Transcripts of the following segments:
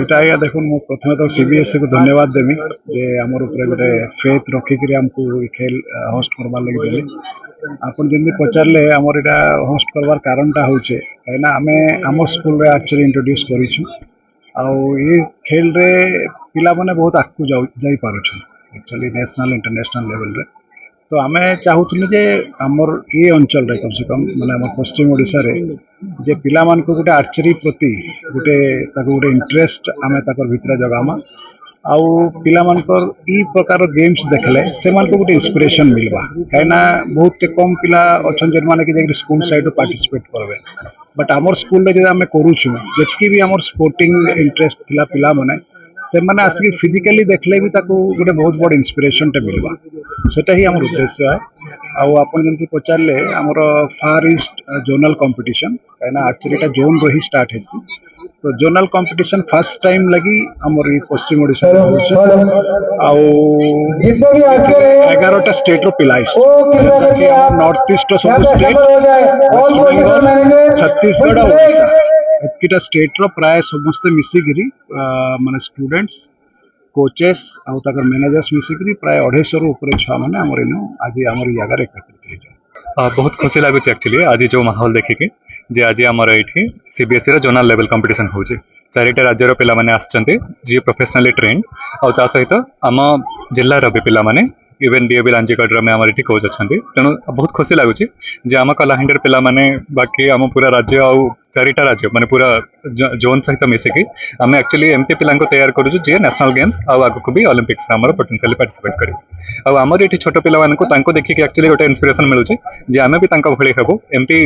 এটা ଆଜ୍ଞା ଦେଖୁନ୍ ମୁଁ ପ୍ରଥମେ ତ CBSE କୁ ଧନ୍ୟବାଦ ଦେବି ଯେ ଆମର ଉପରେ ଗୋଟେ ଫେଥ୍ ରଖିକିରି ଆମକୁ ଏ ଖେଲ ହୋଷ୍ଟ କରବାର୍ ଲାଗି ଦେଲେ। ଆପଣ ଯେମିତି ପଚାରିଲେ ଆମର ଏଇଟା ହୋଷ୍ଟ କରବାର କାରଣଟା ହଉଛେ କାହିଁକିନା ଆମେ ଆମ ସ୍କୁଲରେ ଆକ୍ଚୁଆଲି ଇଣ୍ଟ୍ରୋଡ୍ୟୁସ୍ କରିଛୁ ଆଉ ଏ ଖେଲରେ ପିଲାମାନେ ବହୁତ ଆଗକୁ ଯାଇପାରୁଛନ୍ ଆକ୍ଚୁଆଲି ନ୍ୟାସନାଲ ଇଣ୍ଟରନ୍ୟାସନାଲ ଲେଭେଲରେ। ତ ଆମେ ଚାହୁଁଥିଲୁ ଯେ ଆମର ଏ ଅଞ୍ଚଳରେ କମ୍ ସେ କମ୍ ମାନେ ଆମ ପଶ୍ଚିମ ଓଡ଼ିଶାରେ ଯେ ପିଲାମାନଙ୍କୁ ଗୋଟେ ଆର୍ଚେରୀ ପ୍ରତି ଗୋଟେ ତାକୁ ଗୋଟେ ଇଣ୍ଟରେଷ୍ଟ ଆମେ ତାଙ୍କର ଭିତରେ ଜଗାମା ଆଉ ପିଲାମାନଙ୍କର ଇ ପ୍ରକାର ଗେମ୍ସ ଦେଖିଲେ ସେମାନଙ୍କୁ ଗୋଟେ ଇନ୍ସପିରେସନ୍ ମିଲବା କାହିଁକିନା ବହୁତ କମ୍ ପିଲା ଅଛନ୍ତି ଯେଉଁମାନେ କି ଯାଇକି ସ୍କୁଲ ସାଇଡ଼ରୁ ପାର୍ଟିସିପେଟ୍ କରିବେ ବଟ୍ ଆମର ସ୍କୁଲରେ ଯଦି ଆମେ କରୁଛୁ ଯେତିକି ବି ଆମର ସ୍ପୋର୍ଟିଂ ଇଣ୍ଟରେଷ୍ଟ ଥିଲା ପିଲାମାନେ ସେମାନେ ଆସିକି ଫିଜିକାଲି ଦେଖିଲେ ବି ତାକୁ ଗୋଟେ ବହୁତ ବଡ଼ ଇନ୍ସପିରେସନ୍ଟେ ମିଳିବା ସେଟା ହିଁ ଆମର ଉଦ୍ଦେଶ୍ୟ है। ଆଉ ଆପଣ ଯେମିତି ପଚାରିଲେ ଆମର ଫାର୍ ଇଷ୍ଟ ଜୋନାଲ କମ୍ପିଟିସନ୍ କାହିଁକିନା ଆର୍ଚେରୀଟା ଜୋନ୍ରୁ ହିଁ ଷ୍ଟାର୍ଟ ହେସି ତ ଜୋନାଲ କମ୍ପିଟିସନ୍ ଫାର୍ଷ୍ଟ ଟାଇମ୍ ଲାଗି ଆମର ଏଇ ପଶ୍ଚିମ ଓଡ଼ିଶାରେ ହେଉଛି ଆଉ ଏଥିରେ 11ଟା ଷ୍ଟେଟ୍ର ପିଲା ଆସିଛି ଯେନ୍ତାକି ଆମର ନର୍ଥ ଇଷ୍ଟର ସବୁ ଷ୍ଟେଟ୍ ୱେଷ୍ଟବେଙ୍ଗଲ ଛତିଶଗଡ଼ ଆଉ ଓଡ଼ିଶା ଏତିକିଟା ଷ୍ଟେଟ୍ର ପ୍ରାୟ ସମସ୍ତେ ମିଶିକିରି ମାନେ ଷ୍ଟୁଡେଣ୍ଟସ୍ କୋଚେସ୍ ଆଉ ତାଙ୍କର ମ୍ୟାନେଜର୍ସ ମିଶିକିରି ପ୍ରାୟ 250 ଉପରେ ଛୁଆମାନେ ଆମର ଇନୁ ଆଜି ଆମର ଇ ଜାଗାରେ ଏକତ୍ରିତ ହେଇଛନ୍ତି। बहुत खुशी लगुच एक्चुअली आज जो माहौल देखिकी जे आज आमर ये CBSE जोनाल लेवल कंपटीशन होची चारिटा राज्यर पिला माने आछंती जे प्रोफेशनली ट्रेन और ता सहित आम जिल्लार भी पिला माने इवेन डीएबी लांजीगढ़ में आमर ये कोच अच्छा तेणु बहुत खुशी लगुच जे आम कलाहांडीर पिला माने बाकी आम पूरा राज्य आउ चारिटा राज्य माने पूरा जोन सहित मिसिकी आम एक्चुअली एमती पिला तैयार करूँ जे नेशनल गेम्स आगक भी ओलंपिक्स आम पोटेंशियली पार्टिसिपेट करेंगे आमर ये छोट पिला देखिए एक्चुअली गोटे इन्स्पिरेशन मिलूँ जे आम भी भली हेबू एमती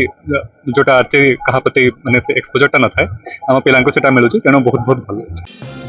जोटा आर्चेरी क्या प्रति माने एक्सपोजरटा न थाए आम पिला मिलूँ तेणु बहुत बहुत भल।